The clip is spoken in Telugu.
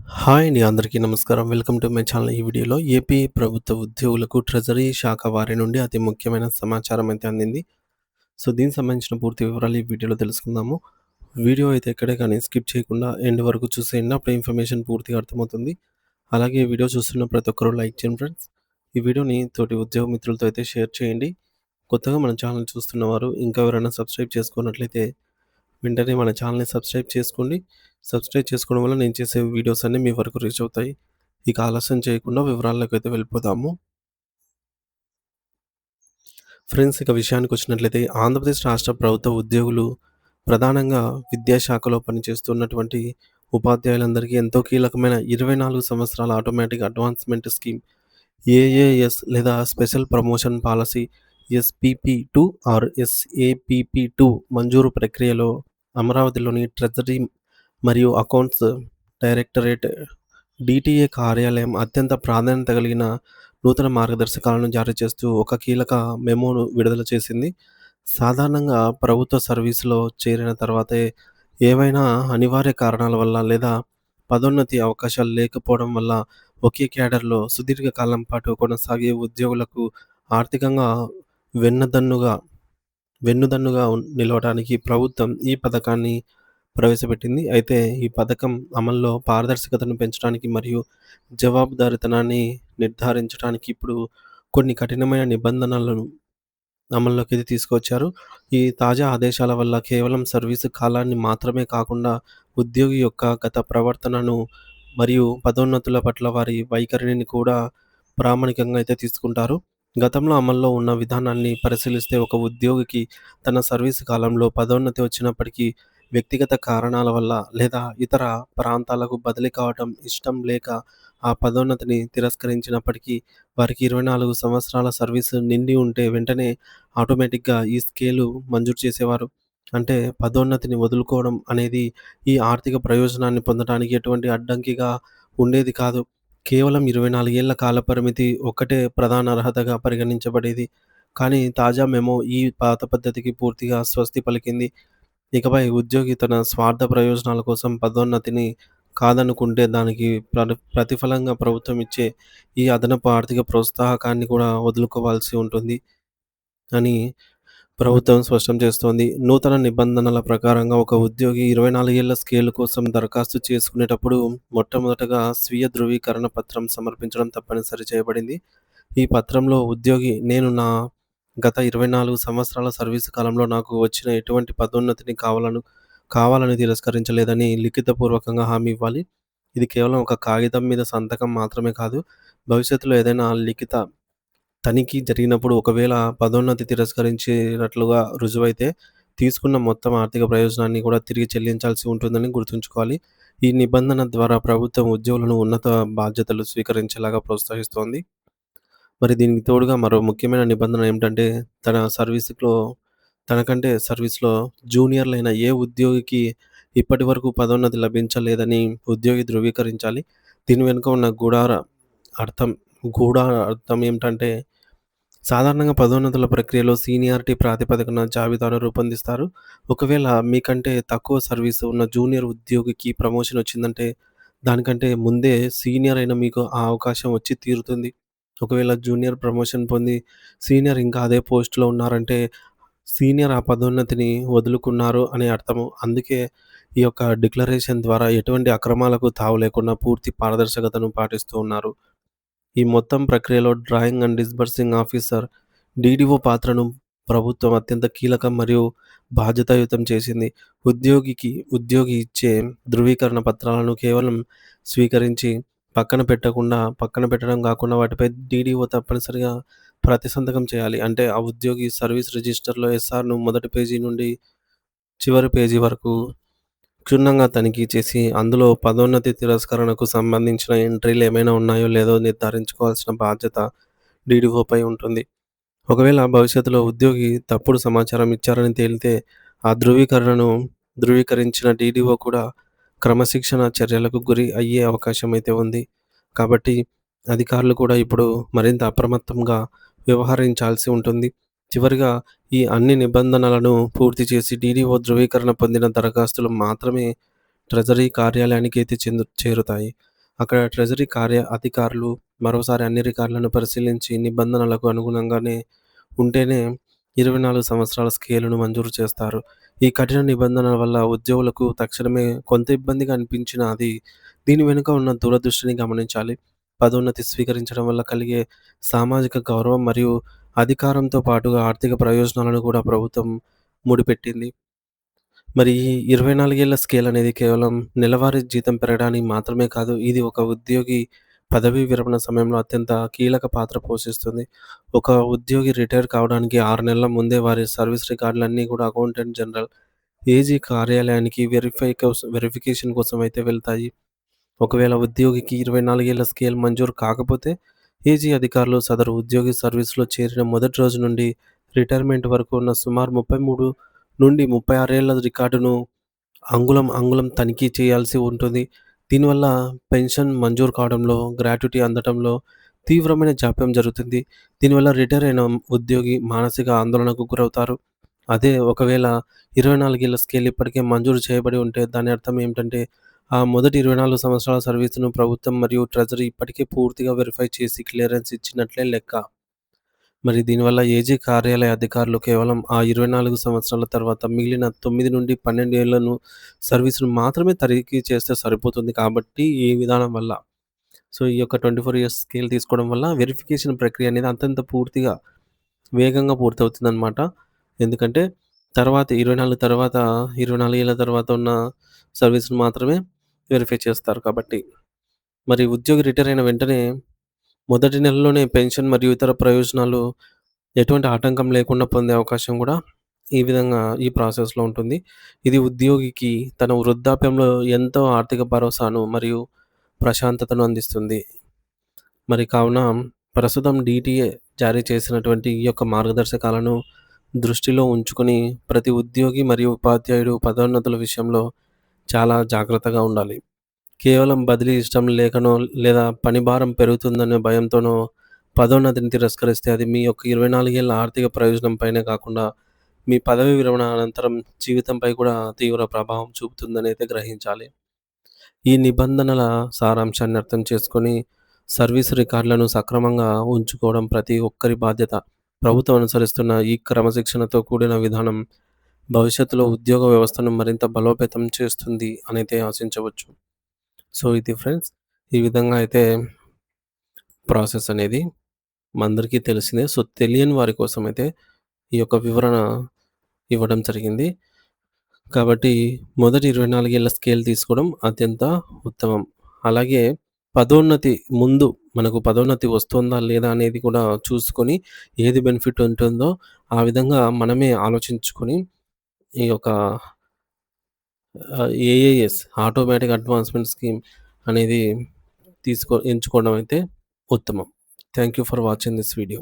హాయ్ అండి. అందరికీ నమస్కారం. Welcome to my channel. ఈ వీడియోలో ఏపీ ప్రభుత్వ ఉద్యోగులకు ట్రెజరీ శాఖ వారి నుండి అతి ముఖ్యమైన సమాచారం అయితే అందింది. సో, దీనికి సంబంధించిన పూర్తి వివరాలు ఈ వీడియోలో తెలుసుకుందాము. వీడియో అయితే ఎక్కడే కానీ స్కిప్ చేయకుండా ఎండ్ వరకు చూసేయండి. అప్పుడు ఇన్ఫర్మేషన్ పూర్తిగా అర్థమవుతుంది. అలాగే ఈ వీడియో చూస్తున్న ప్రతి ఒక్కరూ లైక్ చేయండి ఫ్రెండ్స్. ఈ వీడియోని తోటి ఉద్యోగ మిత్రులతో అయితే షేర్ చేయండి. కొత్తగా మన ఛానల్ చూస్తున్నవారు ఇంకా ఎవరైనా సబ్స్క్రైబ్ చేసుకున్నట్లయితే వెంటనే మన ఛానల్‌ని సబ్స్క్రైబ్ చేసుకోండి. సబ్స్క్రైబ్ చేసుకోవడం వల్ల నేను చేసే వీడియోస్ అన్నీ మీ వరకు రీచ్ అవుతాయి. ఇక ఆలస్యం చేయకుండా వివరాల్లోకైతే వెళ్ళిపోదాము. ఫ్రెండ్స్, ఇక విషయానికొచ్చినట్లయితే ఆంధ్రప్రదేశ్ రాష్ట్ర ప్రభుత్వ ఉద్యోగులు ప్రధానంగా విద్యాశాఖలో పనిచేస్తున్నటువంటి ఉపాధ్యాయులందరికీ ఎంతో కీలకమైన 24 సంవత్సరాల ఆటోమేటిక్ అడ్వాన్స్‌మెంట్ స్కీమ్ ఏఏఎస్ లేదా స్పెషల్ ప్రమోషన్ పాలసీ ఎస్‌పిపి-2 ఆర్ ఎస్‌ఏపిపి-2 మంజూరు ప్రక్రియలో అమరావతిలోని ట్రెజరీ మరియు అకౌంట్స్ డైరెక్టరేట్ డిటిఏ కార్యాలయం అత్యంత ప్రాధాన్యత కలిగిన నూతన మార్గదర్శకాలను జారీ చేస్తూ ఒక కీలక మెమోను విడుదల చేసింది. సాధారణంగా ప్రభుత్వ సర్వీస్‌లో చేరిన తర్వాతే ఏవైనా అనివార్య కారణాల వల్ల లేదా పదోన్నతి అవకాశాలు లేకపోవడం వల్ల ఒకే క్యాడర్‌లో సుదీర్ఘ కాలం పాటు కొనసాగే ఉద్యోగులకు ఆర్థికంగా వెన్నదన్నుగా వెన్నుదన్నుగా నిలవడానికి ప్రభుత్వం ఈ పథకాన్ని ప్రవేశపెట్టింది. అయితే ఈ పథకం అమల్లో పారదర్శకతను పెంచడానికి మరియు జవాబుదారీతనాన్ని నిర్ధారించడానికి ఇప్పుడు కొన్ని కఠినమైన నిబంధనలను అమల్లోకి తీసుకొచ్చారు. ఈ తాజా ఆదేశాల వల్ల కేవలం సర్వీసు కాలాన్ని మాత్రమే కాకుండా ఉద్యోగి యొక్క గత ప్రవర్తనను మరియు పదోన్నతుల పట్ల వారి వైఖరిని కూడా ప్రామాణికంగా అయితే తీసుకుంటారు. గతంలో అమల్లో ఉన్న విధానాన్ని పరిశీలిస్తే ఒక ఉద్యోగికి తన సర్వీసు కాలంలో పదోన్నతి వచ్చినప్పటికీ వ్యక్తిగత కారణాల వల్ల లేదా ఇతర ప్రాంతాలకు బదిలీ కావటం ఇష్టం లేక ఆ పదోన్నతిని తిరస్కరించినప్పటికీ వారికి 24 సంవత్సరాల సర్వీసు నిండి ఉంటే వెంటనే ఆటోమేటిక్‌గా ఈ స్కేలు మంజూరు చేసేవారు. అంటే పదోన్నతిని వదులుకోవడం అనేది ఈ ఆర్థిక ప్రయోజనాన్ని పొందడానికి ఎటువంటి అడ్డంకిగా ఉండేది కాదు. కేవలం 24 ఏళ్ల కాలపరిమితి ఒక్కటే ప్రధాన అర్హతగా పరిగణించబడేది. కానీ తాజా మెమో ఈ పాత పద్ధతికి పూర్తిగా స్వస్తి పలికింది. ఇకపై ఉద్యోగి తన స్వార్థ ప్రయోజనాల కోసం పదోన్నతిని కాదనుకుంటే దానికి ప్రతిఫలంగా ప్రభుత్వం ఇచ్చే ఈ అదనపు ఆర్థిక ప్రోత్సాహకాన్ని కూడా వదులుకోవాల్సి ఉంటుంది అని ప్రభుత్వం స్పష్టం చేస్తోంది. నూతన నిబంధనల ప్రకారంగా ఒక ఉద్యోగి 24 ఏళ్ల స్కేలు కోసం దరఖాస్తు చేసుకునేటప్పుడు మొట్టమొదటగా స్వీయ ధృవీకరణ పత్రం సమర్పించడం తప్పనిసరి చేయబడింది. ఈ పత్రంలో ఉద్యోగి నేను నా గత 24 సంవత్సరాల సర్వీసు కాలంలో నాకు వచ్చిన ఎటువంటి పదోన్నతిని కావాలని తిరస్కరించలేదని లిఖితపూర్వకంగా హామీ ఇవ్వాలి. ఇది కేవలం ఒక కాగితం మీద సంతకం మాత్రమే కాదు. భవిష్యత్తులో ఏదైనా లిఖిత తనిఖీ జరిగినప్పుడు ఒకవేళ పదోన్నతి తిరస్కరించినట్లుగా రుజువైతే తీసుకున్న మొత్తం ఆర్థిక ప్రయోజనాన్ని కూడా తిరిగి చెల్లించాల్సి ఉంటుందని గుర్తుంచుకోవాలి. ఈ నిబంధన ద్వారా ప్రభుత్వం ఉద్యోగులను ఉన్నత బాధ్యతలు స్వీకరించేలాగా ప్రోత్సహిస్తోంది. మరి దీనికి తోడుగా మరో ముఖ్యమైన నిబంధన ఏమిటంటే, తనకంటే సర్వీస్‌లో జూనియర్‌లైన ఏ ఉద్యోగికి ఇప్పటివరకు పదోన్నతి లభించలేదని ఉద్యోగి ధృవీకరించాలి. దీని వెనుక ఉన్న అర్థం గూఢ అర్థం ఏమిటంటే, సాధారణంగా పదోన్నతుల ప్రక్రియలో సీనియారిటీ ప్రాతిపదికన జాబితాను రూపొందిస్తారు. ఒకవేళ మీకంటే తక్కువ సర్వీసు ఉన్న జూనియర్ ఉద్యోగికి ప్రమోషన్ వచ్చిందంటే, దానికంటే ముందే సీనియర్ అయిన మీకు ఆ అవకాశం వచ్చి తీరుతుంది. ఒకవేళ జూనియర్ ప్రమోషన్ పొంది సీనియర్ ఇంకా అదే పోస్ట్‌లో ఉన్నారంటే, సీనియర్ ఆ పదోన్నతిని వదులుకున్నారు అని అర్థము. అందుకే ఈ యొక్క డిక్లరేషన్ ద్వారా ఎటువంటి అక్రమాలకు తావు లేకుండా పూర్తి పారదర్శకతను పాటిస్తూ ఉన్నారు. ఈ మొత్తం ప్రక్రియలో drawing and disbursing officer DDO పాత్రను ప్రభుత్వం అత్యంత కీలకం మరియు బాధ్యతాయుతం చేసింది. ఉద్యోగి ఇచ్చే ధృవీకరణ పత్రాలను కేవలం స్వీకరించి పక్కన పెట్టడం కాకుండా వాటిపై డీడీఓ తప్పనిసరిగా ప్రతి సంతకం చేయాలి. అంటే ఆ ఉద్యోగి సర్వీస్ రిజిస్టర్‌లో ఎస్ఆర్‌ను మొదటి పేజీ నుండి చివరి పేజీ వరకు క్షుణ్ణంగా తనిఖీ చేసి, అందులో పదోన్నతి తిరస్కరణకు సంబంధించిన ఎంట్రీలు ఏమైనా ఉన్నాయో లేదో నిర్ధారించుకోవాల్సిన బాధ్యత డీడీఓపై ఉంటుంది. ఒకవేళ భవిష్యత్తులో ఉద్యోగి తప్పుడు సమాచారం ఇచ్చారని తేలితే, ఆ ధృవీకరించిన డీడీఓ కూడా క్రమశిక్షణ చర్యలకు గురి అయ్యే అవకాశం అయితే ఉంది. కాబట్టి అధికారులు కూడా ఇప్పుడు మరింత అప్రమత్తంగా వ్యవహరించాల్సి ఉంటుంది. చివరిగా ఈ అన్ని నిబంధనలను పూర్తి చేసి డీడీఓ ధృవీకరణ పొందిన దరఖాస్తులు మాత్రమే ట్రెజరీ కార్యాలయానికి అయితే చేరుతాయి. అక్కడ ట్రెజరీ కార్య అధికారులు మరోసారి అన్ని రికార్డులను పరిశీలించి నిబంధనలకు అనుగుణంగానే ఉంటేనే 24 సంవత్సరాల స్కేలును మంజూరు చేస్తారు. ఈ కఠిన నిబంధనల వల్ల ఉద్యోగులకు తక్షణమే కొంత ఇబ్బందిగా అనిపించినా దీని వెనుక ఉన్న దూరదృష్టిని గమనించాలి. పదోన్నతి స్వీకరించడం వల్ల కలిగే సామాజిక గౌరవం మరియు అధికారంతో పాటుగా ఆర్థిక ప్రయోజనాలను కూడా ప్రభుత్వం ముడిపెట్టింది. మరి ఈ 24 ఏళ్ల స్కేల్ అనేది కేవలం నెలవారీ జీతం పెరగడానికి మాత్రమే కాదు. ఇది ఒక ఉద్యోగి పదవీ విరమణ సమయంలో అత్యంత కీలక పాత్ర పోషిస్తుంది. ఒక ఉద్యోగి రిటైర్ కావడానికి 6 నెలల ముందే వారి సర్వీస్ రికార్డులన్నీ కూడా అకౌంటెంట్ జనరల్, ఏజీ కార్యాలయానికి వెరిఫికేషన్ కోసం అయితే వెళ్తాయి. ఒకవేళ ఉద్యోగికి 24 ఏళ్ల స్కేల్ మంజూరు కాకపోతే, ఏజీ అధికారులు సదరు ఉద్యోగి సర్వీస్‌లో చేరిన మొదటి రోజు నుండి రిటైర్మెంట్ వరకు ఉన్న సుమారు 33 నుండి 36 ఏళ్ల రికార్డును అంగుళం, అంగుళం తనిఖీ చేయాల్సి ఉంటుంది. దీనివల్ల పెన్షన్ మంజూరు కావడంలో, గ్రాట్యుటీ అందటంలో తీవ్రమైన జాప్యం జరుగుతుంది. దీనివల్ల రిటైర్ అయిన ఉద్యోగి మానసిక ఆందోళనకు గురవుతారు. అదే ఒకవేళ 24 ఏళ్ల స్కేల్ ఇప్పటికే మంజూరు చేయబడి ఉంటే దాని అర్థం ఏమిటంటే, ఆ మొదటి 24 సంవత్సరాల సర్వీస్‌ను ప్రభుత్వం మరియు ట్రెజరీ ఇప్పటికే పూర్తిగా వెరిఫై చేసి క్లియరెన్స్ ఇచ్చినట్లే లెక్క. మరి దీనివల్ల ఏజీ కార్యాలయ అధికారులు కేవలం ఆ 24 సంవత్సరాల తర్వాత మిగిలిన 9-12 ఏళ్లను సర్వీస్‌ను మాత్రమే తనిఖీ చేస్తే సరిపోతుంది. కాబట్టి ఈ విధానం వల్ల సో, ఈ యొక్క 24 ఇయర్స్ స్కేల్ తీసుకోవడం వల్ల వెరిఫికేషన్ ప్రక్రియ అనేది అంతంత పూర్తిగా వేగంగా పూర్తవుతుందనమాట. ఎందుకంటే తర్వాత 24 తర్వాత 24 ఏళ్ల తర్వాత ఉన్న సర్వీస్‌ని మాత్రమే వెరిఫై చేస్తారు కాబట్టి. మరి ఉద్యోగి రిటైర్ అయిన వెంటనే మొదటి నెలలోనే పెన్షన్ మరియు ఇతర ప్రయోజనాలు ఎటువంటి ఆటంకం లేకుండా పొందే అవకాశం గూడా ఈ విధంగా ఈ ప్రాసెస్‌లో ఉంటుంది. ఇది ఉద్యోగికి తన వృద్ధాప్యంలో ఎంతో ఆర్థిక భరోసాను మరియు ప్రశాంతతను అందిస్తుంది. మరి కావున ప్రస్తుతం డీటీఏ జారీ చేసినటువంటి ఈ యొక్క మార్గదర్శకాలను దృష్టిలో ఉంచుకొని ప్రతి ఉద్యోగి మరియు ఉపాధ్యాయుడు పదోన్నతుల విషయంలో చాలా జాగ్రత్తగా ఉండాలి. కేవలం బదిలీ ఇష్టం లేకనో లేదా పని భారం పెరుగుతుందనే భయంతోనో పదోన్నతిని తిరస్కరిస్తే అది మీ యొక్క 24 ఏళ్ల ఆర్థిక ప్రయోజనం పైనే కాకుండా మీ పదవీ విరమణ అనంతరం జీవితంపై కూడా తీవ్ర ప్రభావం చూపుతుందనైతే గ్రహించాలి. ఈ నిబంధనల సారాంశాన్ని అర్థం చేసుకొని సర్వీస్ రికార్డులను సక్రమంగా ఉంచుకోవడం ప్రతి ఒక్కరి బాధ్యత. ప్రభుత్వం అనుసరిస్తున్న ఈ క్రమశిక్షణతో కూడిన విధానం భవిష్యత్తులో ఉద్యోగ వ్యవస్థను మరింత బలోపేతం చేస్తుంది అనైతే ఆశించవచ్చు. సో, ఇది ఫ్రెండ్స్. ఈ విధంగా అయితే ప్రాసెస్ అనేది మనందరికీ తెలిసిందే. సో, తెలియని వారి కోసమైతే ఈ యొక్క వివరణ ఇవ్వడం జరిగింది. కాబట్టి మొదటి 24 ఏళ్ల స్కేల్ తీసుకోవడం అత్యంత ఉత్తమం. అలాగే పదోన్నతి ముందు మనకు పదోన్నతి వస్తుందా లేదా అనేది కూడా చూసుకొని ఏది బెనిఫిట్ ఉంటుందో ఆ విధంగా మనమే ఆలోచించుకొని ఈ యొక్క ఏఏఎస్ ఆటోమేటిక్ అడ్వాన్స్‌మెంట్ స్కీమ్ అనేది ఎంచుకోవడం అయితే ఉత్తమం. Thank you for watching this video.